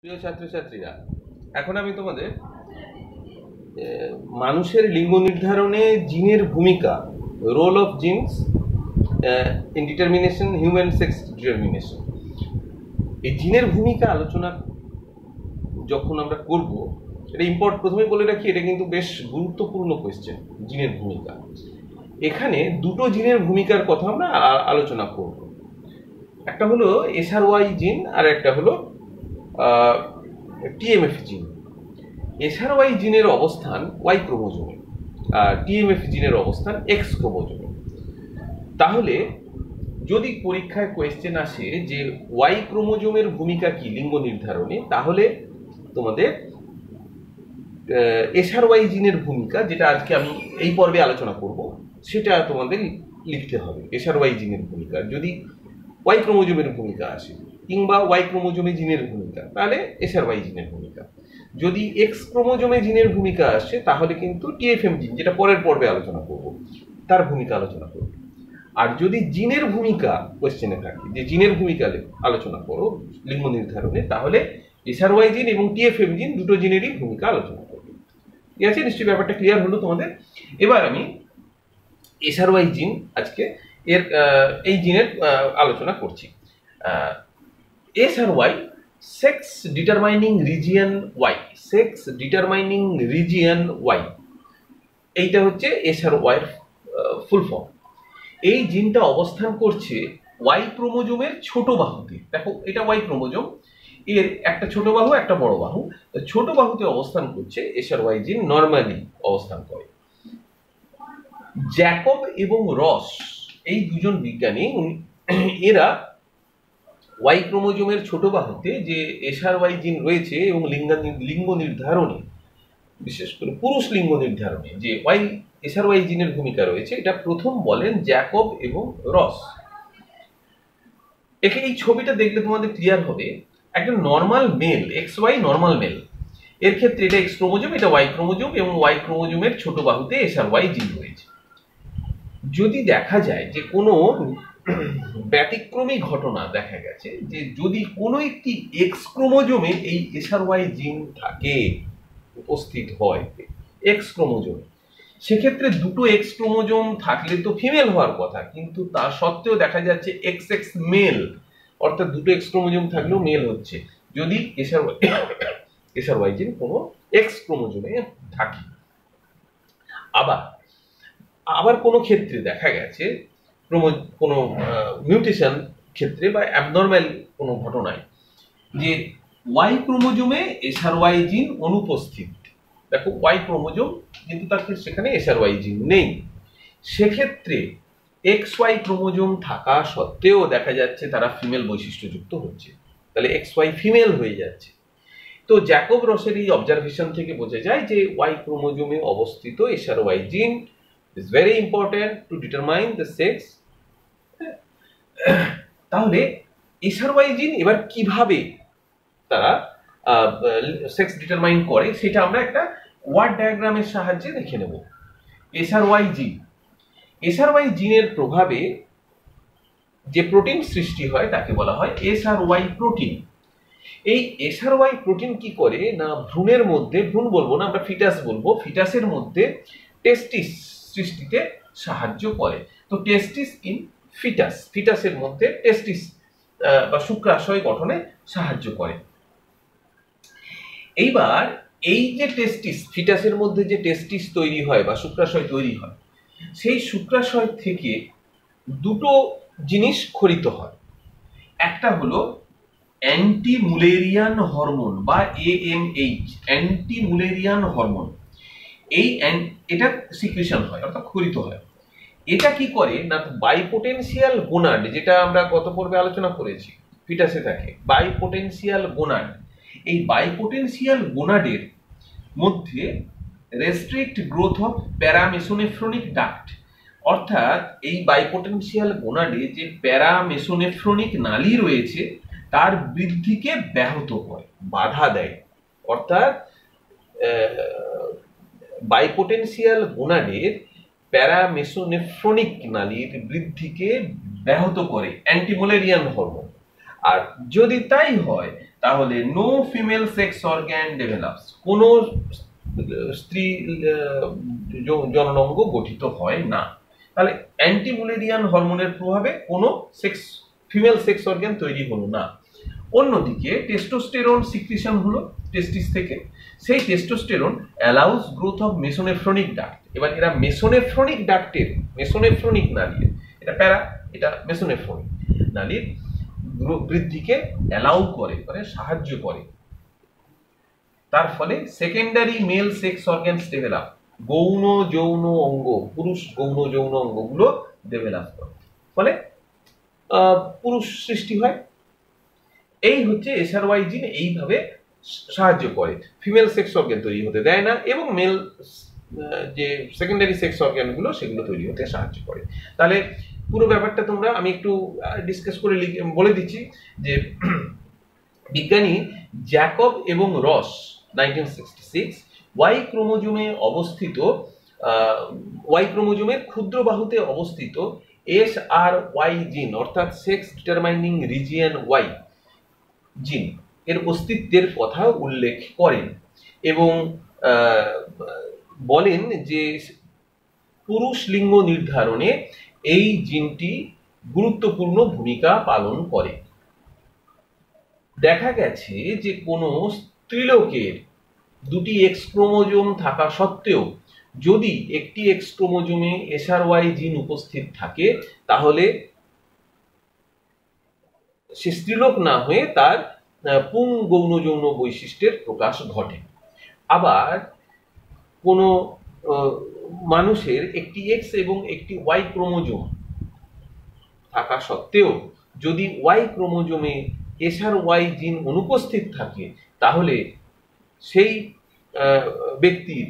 প্রিয় ছাত্রছাত্রীরা, এখন আমি তোমাদের মানুষের লিঙ্গ নির্ধারণে জিনের ভূমিকা, role of genes in determination human sex determination, এই জিনের ভূমিকা আলোচনা যখন আমরা করব, এটা প্রথমে বলে রাখি, এটা কিন্তু বেশ গুরুত্বপূর্ণ কোয়েশ্চেন। জিনের ভূমিকা, এখানে দুটো জিনের ভূমিকার কথা আমরা আলোচনা করব। একটা হলো এসআরওয়াই জিন আর একটা হলো টিএমএফ জিন। এসআরওয়াই জিনের অবস্থান ওয়াই ক্রোমোজোমে আর টিএমএফ জিনের অবস্থান এক্স ক্রোমোজোমে। তাহলে যদি পরীক্ষায় কোয়েশ্চেন আসে যে ওয়াই ক্রোমোজোমের ভূমিকা কি লিঙ্গ নির্ধারণে, তাহলে তোমাদের এসআরওয়াই জিনের ভূমিকা, যেটা আজকে আমি এই পর্বে আলোচনা করব, সেটা তোমাদের লিখতে হবে। এসআরওয়াই জিনের ভূমিকা যদি ওয়াই ক্রোমোজোমের ভূমিকা আসে, কিংবা ওয়াই ক্রোমোজোমে জিনের ভূমিকা, তাহলে এসআরওয়াই জিনের ভূমিকা। যদি এক্স ক্রোমোজোমে জিনের ভূমিকা আসে, তাহলে কিন্তু টিএফএম জিন, যেটা পরের পর্বে আলোচনা করব, তার ভূমিকা আলোচনা করব। আর যদি জিনের ভূমিকা কোয়েশ্চেনে থাকে, যে জিনের ভূমিকা আলোচনা করো লিঙ্গ নির্ধারণে, তাহলে এসআরওয়াই জিন এবং টিএফএম জিন দুটো জিনেরই ভূমিকা আলোচনা করবে। ঠিক আছে? নিশ্চয়ই ব্যাপারটা ক্লিয়ার হলো তোমাদের। এবার আমি এসআরওয়াই জিন, আজকে এই জিনের আলোচনা করছি। SRY, sex determining region Y, sex determining region Y, এইটা হচ্ছে এসআরওয়াই এর ফুল ফর্ম। এই জিনটা অবস্থান করছে ওয়াই ক্রোমোজোমের ছোট বাহুতে। দেখো, এটা ওয়াই ক্রোমোজোম, এর একটা ছোট বাহু একটা বড় বাহু। ছোট বাহুতে অবস্থান করছে এসআরওয়াই জিন, নরমালি অবস্থান করে। জ্যাকব এবং রস, এই দুজন বিজ্ঞানী, এরা ওয়াই ক্রোমোজোমের ছোট বাহুতে যে এসআরওয়াই জিন রয়েছে এবং লিঙ্গ নির্ধারণে, বিশেষ করে পুরুষ লিঙ্গ নির্ধারণে যে ওয়াই এসআরওয়াই জিনের ভূমিকা রয়েছে, এটা প্রথম বলেন জ্যাকব এবং রস। এই ছবিটা দেখলে তোমাদের ক্লিয়ার হবে, একটা normal male, X Y normal male, এর ক্ষেত্রে এটা এক্স ক্রোমোজোম, এটা ওয়াই ক্রোমোজোম, এবং ওয়াই ক্রোমোজোমের ছোট বাহুতে এসআরওয়াই জিন রয়েছে। যদি দেখা যায় যে কোনো ব্যতিক্রমী ঘটনা দেখা গেছে, যে যদি কোনো একটি এক্স ক্রোমোজোমে এই এসআরওয়াই জিন থাকে, উপস্থিত হয় এক্স ক্রোমোজোমে, সেক্ষেত্রে দুটো এক্স ক্রোমোজোম থাকলে তো ফিমেল হওয়ার কথা, কিন্তু তা সত্ত্বেও দেখা যাচ্ছে এক্স এক্স মেল, অর্থাৎ দুটো এক্স ক্রোমোজোম থাকলেও মেল হচ্ছে যদি এসআরওয়াই জিন কোনো এক্স ক্রোমোজোমে থাকে। আবার কোনো ক্ষেত্রে দেখা গেছে কোনো মিউটেশন ক্ষেত্রে বা অ্যাবনর্মাল কোনো ঘটনায় যে ওয়াই ক্রোমোজোমে এসআরওয়াই জিন অনুপস্থিত। দেখো, ওয়াই ক্রোমোজোম কিন্তু তাকে সেখানে এসআরওয়াই জিন নেই, সেক্ষেত্রে এক্স ওয়াই ক্রোমোজোম থাকা সত্ত্বেও দেখা যাচ্ছে তারা ফিমেল বৈশিষ্ট্যযুক্ত হচ্ছে, তাহলে এক্স ওয়াই ফিমেল হয়ে যাচ্ছে। তো জ্যাকব রসের এই অবজারভেশন থেকে বোঝা যায় যে ওয়াই ক্রোমোজোমে অবস্থিত এসআরওয়াই জিন is very important to determine the sex. তাহলে এসআরওয়াই জিন এবার কিভাবে তারা সেক্স ডিটারমাইন করে, সেটা আমরা একটা ওয়ার্ড ডায়াগ্রামের সাহায্যে দেখে নেব। এসআরওয়াই জিনের প্রভাবে যে প্রোটিন সৃষ্টি হয় তাকে বলা হয় এসআরওয়াই প্রোটিন। এই এসআরওয়াই প্রোটিন কি করে না, ভ্রূণের মধ্যে, ভ্রূণ বলবো না, আমরা ফিটাস বলবো, ফিটাসের মধ্যে টেস্টিস সৃষ্টিতে সাহায্য করে। তো টেস্টিস ইন ফিটাস, ফিটাসের মধ্যে টেস্টিস বা শুক্রাশয় গঠনে সাহায্য করে। এইবার এই যে টেস্টিস, ফিটাসের মধ্যে যে টেস্টিস তৈরি হয় বা শুক্রাশয় তৈরি হয়, সেই শুক্রাশয় থেকে দুটো জিনিস খরিত হয়। একটা হলো অ্যান্টি মুলেরিয়ান হরমোন বা AMH, অ্যান্টি মুলেরিয়ান হরমোন। এটা সিক্রেশন হয়, অর্থাৎ খরিত হয়। এটা কি করে না, বাইপোটেনশিয়াল গোনাড, যেটা আমরা গত পর্বে আলোচনা করেছি, ফিটাসে থাকে বাইপোটেনশিয়াল গোনাড। এই বাইপোটেনশিয়াল গোনাডের মধ্যে রেস্ট্রিক্ট গ্রোথ অফ প্যারামেসোনেফ্রনিক ডাক্ট, অর্থাৎ এই বাইপোটেনশিয়াল গোনাডে যে প্যারামেসোনেফ্রনিক নালী রয়েছে তার বৃদ্ধিকে ব্যাহত করে, বাধা দেয়। অর্থাৎ বাইপোটেনশিয়াল গোনাডের প্যারামেসোনেফ্রনিক নালীর বৃদ্ধিকে ব্যাহত করে অ্যান্টিমুলেরিয়ান হরমোন। আর যদি তাই হয় তাহলে no female sex organ develops, কোনো স্ত্রী জননাঙ্গ গঠিত হয় না। তাহলে অ্যান্টিমুলেরিয়ান হরমোনের প্রভাবে কোনো ফিমেল সেক্স অর্গান তৈরি হলো না। অন্যদিকে টেস্টোস্টেরন সিক্রিশন হলো টেস্টিস থেকে, সেই testosterone allows growth of mesonephric duct. এবার এরা মেসোনেফ্রনিক ডাক্টের, মেসোনেফ্রনিক নালীর, এটা প্যারা, এটা মেসোনেফ্রনিক নালীর বৃদ্ধিকে অ্যালাউ করে, মানে সাহায্য করে। তার ফলে secondary mail sex organs develop, গৌণ যৌন অঙ্গ, পুরুষ গৌণ যৌন অঙ্গগুলো ডেভেলপ করে, ফলে পুরুষ সৃষ্টি হয়। এই হচ্ছে SRY জিন এইভাবে সাহায্য করে, ফিমেল সেক্স অর্গান তৈরি হতে দেয় না এবং মেল যে সেকেন্ডারি সেক্স অর্গানগুলো সেগুলো তৈরি হতে সাহায্য করে। তাহলে পুরো ব্যাপারটা তোমরা, আমি একটু ডিসকাস করে বলে দিচ্ছি যে বিজ্ঞানী জ্যাকব এবং রস 1966 ওয়াই ক্রোমোজোমে অবস্থিত, ওয়াই ক্রোমোজোমের ক্ষুদ্র বাহুতে অবস্থিত SRY জিন অর্থাৎ সেক্স ডিটারমাইনিং রিজিয়ন ওয়াই জিন এর অস্তিত্বের কথা উল্লেখ করেন এবং বলেন যে পুরুষ লিঙ্গ নির্ধারণে এই জিনটি গুরুত্বপূর্ণ ভূমিকা পালন করে। দেখা গেছে যে কোনো স্ত্রীলোকের দুটি এক্স ক্রোমোজোম থাকা সত্ত্বেও যদি একটি এক্স ক্রোমোজোমে SRY জিন উপস্থিত থাকে তাহলে সে স্ত্রীলোক না হয়ে তার পুং গৌণ যৌন বৈশিষ্ট্যের প্রকাশ ঘটে। আবার কোনো মানুষের একটি এক্স এবং একটি ওয়াই ক্রোমোজোম থাকা সত্ত্বেও যদি ওয়াই ক্রোমোজোমে SRY জিন অনুপস্থিত থাকে তাহলে সেই ব্যক্তির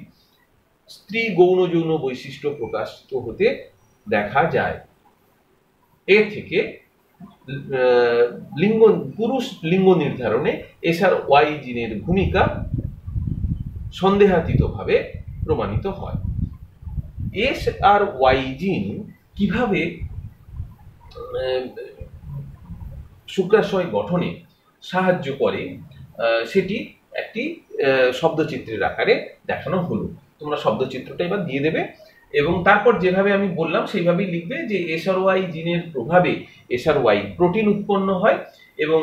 স্ত্রী গৌণ যৌন বৈশিষ্ট্য প্রকাশিত হতে দেখা যায়। এর থেকে পুরুষ লিঙ্গ নির্ধারণে SRY জিনের ভূমিকা সন্দেহাতীতভাবে প্রমাণিত হয়। SRY জিন কিভাবে শুক্রাশয় গঠনে সাহায্য করে সেটি একটি শব্দচিত্রের আকারে দেখানো হলো। তোমরা শব্দচিত্রটা এবার দিয়ে দেবে এবং তারপর যেভাবে আমি বললাম সেইভাবেই লিখবে যে SRY জিনের প্রভাবে SRY প্রোটিন উৎপন্ন হয় এবং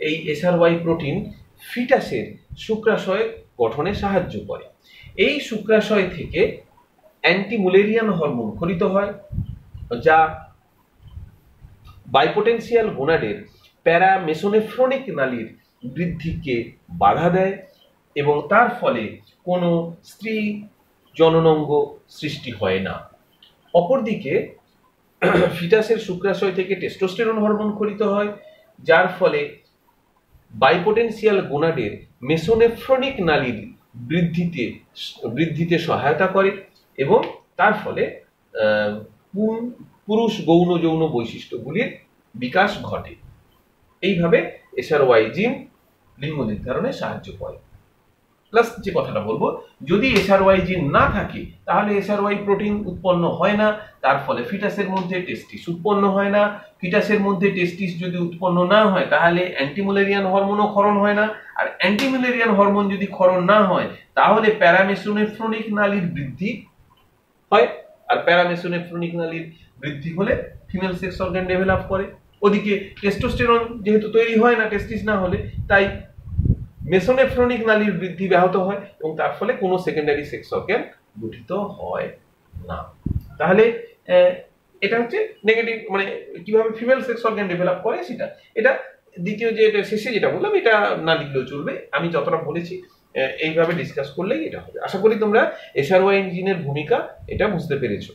এই SRY প্রোটিন ফিটাসের শুক্রাশয় গঠনে সাহায্য করে। এই শুক্রাশয় থেকে অ্যান্টিমুলেরিয়ান হরমোন খরিত হয় যা বাইপোটেনশিয়াল গোনাডের প্যারামেসোনেফ্রনিক নালীর বৃদ্ধিকে বাধা দেয় এবং তার ফলে কোনো স্ত্রী জননাঙ্গ সৃষ্টি হয় না। অপরদিকে ফিটাসের শুক্রাশয় থেকে টেস্টোস্টেরন হরমোন খরিত হয় যার ফলে বাইপোটেনশিয়াল গোনাডের মেসোনেফ্রনিক নালীর বৃদ্ধিতে সহায়তা করে এবং তার ফলে পুরুষ গৌণ যৌন বৈশিষ্ট্যগুলির বিকাশ ঘটে। এইভাবে SRY জিন লিঙ্গ নির্ধারণে সাহায্য করে। প্লাস যে কথাটা বলবো, যদি SRY জিন না থাকে তাহলে SRY প্রোটিন উৎপন্ন হয় না, তার ফলে ফিটাসের মধ্যে টেস্টিস উৎপন্ন হয় না। ফিটাসের মধ্যে টেস্টিস যদি উৎপন্ন না হয় তাহলে অ্যান্টিমুলেরিয়ান হরমোনও ক্ষরণ হয় না, আর অ্যান্টিমুলেরিয়ান হরমোন যদি ক্ষরণ না হয় তাহলে প্যারামেসোনেফ্রনিক নালীর বৃদ্ধি হয়, আর প্যারামেসোনেফ্রনিক নালীর বৃদ্ধি হলে ফিমেল সেক্স অর্গান ডেভেলপ করে। ওদিকে টেস্টোস্টেরন যেহেতু তৈরি হয় না টেস্টিস না হলে, তাই মেসোনেফ্রনিক নালীর বৃদ্ধি ব্যাহত হয় এবং তার ফলে কোনো সেকেন্ডারি সেক্স অর্গান গঠিত হয় না। তাহলে এটা হচ্ছে নেগেটিভ, মানে কিভাবে ফিমেল সেক্স অর্গান ডেভেলপ করে সেটা। এটা দ্বিতীয় যে শেষে যেটা বললাম এটা না লিখলেও চলবে, আমি যতটা বলেছি এইভাবে ডিসকাস করলেই এটা হবে। আশা করি তোমরা SRY জিনের ভূমিকা এটা বুঝতে পেরেছো।